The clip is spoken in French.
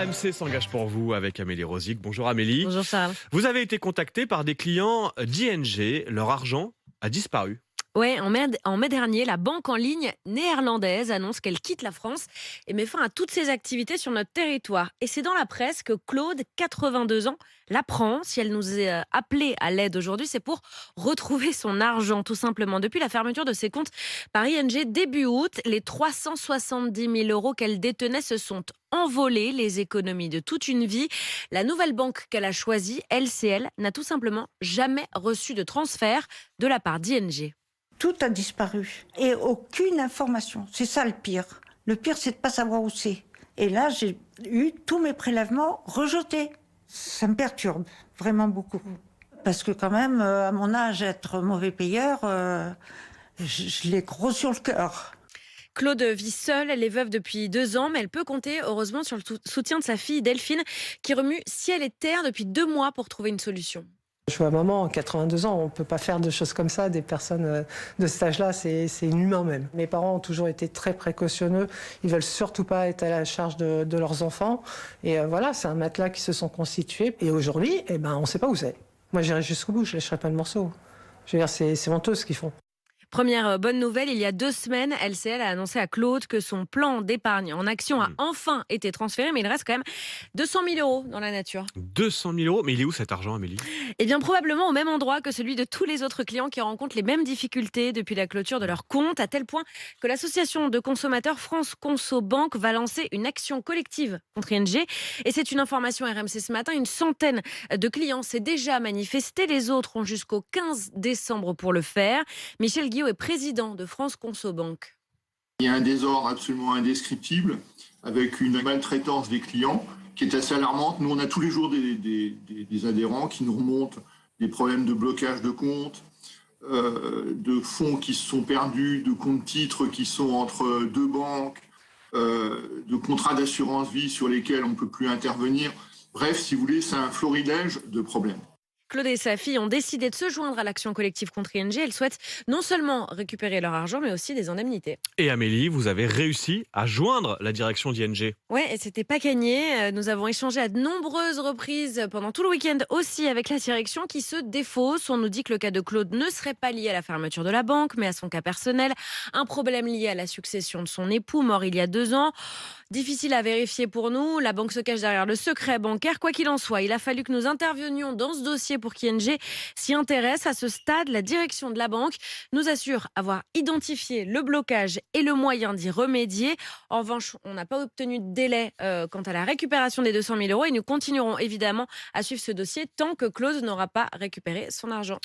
RMC s'engage pour vous avec Amélie Rosic. Bonjour Amélie. Bonjour Charles. Vous avez été contacté par des clients d'ING. Leur argent a disparu. Ouais, en mai dernier, la banque en ligne néerlandaise annonce qu'elle quitte la France et met fin à toutes ses activités sur notre territoire. Et c'est dans la presse que Claude, 82 ans, l'apprend. Si elle nous est appelée à l'aide aujourd'hui, c'est pour retrouver son argent, tout simplement. Depuis la fermeture de ses comptes par ING début août, les 370 000 euros qu'elle détenait se sont envolés, les économies de toute une vie. La nouvelle banque qu'elle a choisie, LCL, n'a tout simplement jamais reçu de transfert de la part d'ING. Tout a disparu et aucune information. C'est ça le pire. Le pire, c'est de ne pas savoir où c'est. Et là, j'ai eu tous mes prélèvements rejetés. Ça me perturbe vraiment beaucoup. Parce que quand même, à mon âge, être mauvais payeur, je l'ai gros sur le cœur. Claude vit seule, elle est veuve depuis 2 ans, mais elle peut compter heureusement sur le soutien de sa fille Delphine, qui remue ciel et terre depuis 2 mois pour trouver une solution. Je vois maman, 82 ans, on ne peut pas faire de choses comme ça. Des personnes de cet âge-là, c'est inhumain même. Mes parents ont toujours été très précautionneux. Ils ne veulent surtout pas être à la charge de leurs enfants. Et voilà, c'est un matelas qui se sont constitués. Et aujourd'hui, on ne sait pas où c'est. Moi, j'irai jusqu'au bout, je ne lâcherai pas le morceau. Je veux dire, c'est honteux ce qu'ils font. Première bonne nouvelle, il y a 2 semaines, LCL a annoncé à Claude que son plan d'épargne en action a enfin été transféré, mais il reste quand même 200 000 euros dans la nature. 200 000 euros. Mais il est où cet argent, Amélie? Eh bien, probablement au même endroit que celui de tous les autres clients qui rencontrent les mêmes difficultés depuis la clôture de leur compte, à tel point que l'association de consommateurs France Conso Banque va lancer une action collective contre ING. Et c'est une information RMC ce matin, une centaine de clients s'est déjà manifesté. Les autres ont jusqu'au 15 décembre pour le faire. Michel Guillot est président de France Conso Banque. Il y a un désordre absolument indescriptible avec une maltraitance des clients qui est assez alarmante. Nous, on a tous les jours des adhérents qui nous remontent des problèmes de blocage de comptes, de fonds qui se sont perdus, de comptes titres qui sont entre 2 banques, de contrats d'assurance vie sur lesquels on ne peut plus intervenir. Bref, si vous voulez, c'est un florilège de problèmes. Claude et sa fille ont décidé de se joindre à l'action collective contre ING. Elles souhaitent non seulement récupérer leur argent, mais aussi des indemnités. Et Amélie, vous avez réussi à joindre la direction d'ING. Ouais, et c'était pas gagné. Nous avons échangé à de nombreuses reprises pendant tout le week-end aussi avec la direction qui se défausse. On nous dit que le cas de Claude ne serait pas lié à la fermeture de la banque, mais à son cas personnel. Un problème lié à la succession de son époux, mort il y a 2 ans. Difficile à vérifier pour nous. La banque se cache derrière le secret bancaire. Quoi qu'il en soit, il a fallu que nous intervenions dans ce dossier pour qu'ING s'y intéresse. À ce stade, la direction de la banque nous assure avoir identifié le blocage et le moyen d'y remédier. En revanche, on n'a pas obtenu de délai quant à la récupération des 200 000 euros et nous continuerons évidemment à suivre ce dossier tant que Claude n'aura pas récupéré son argent.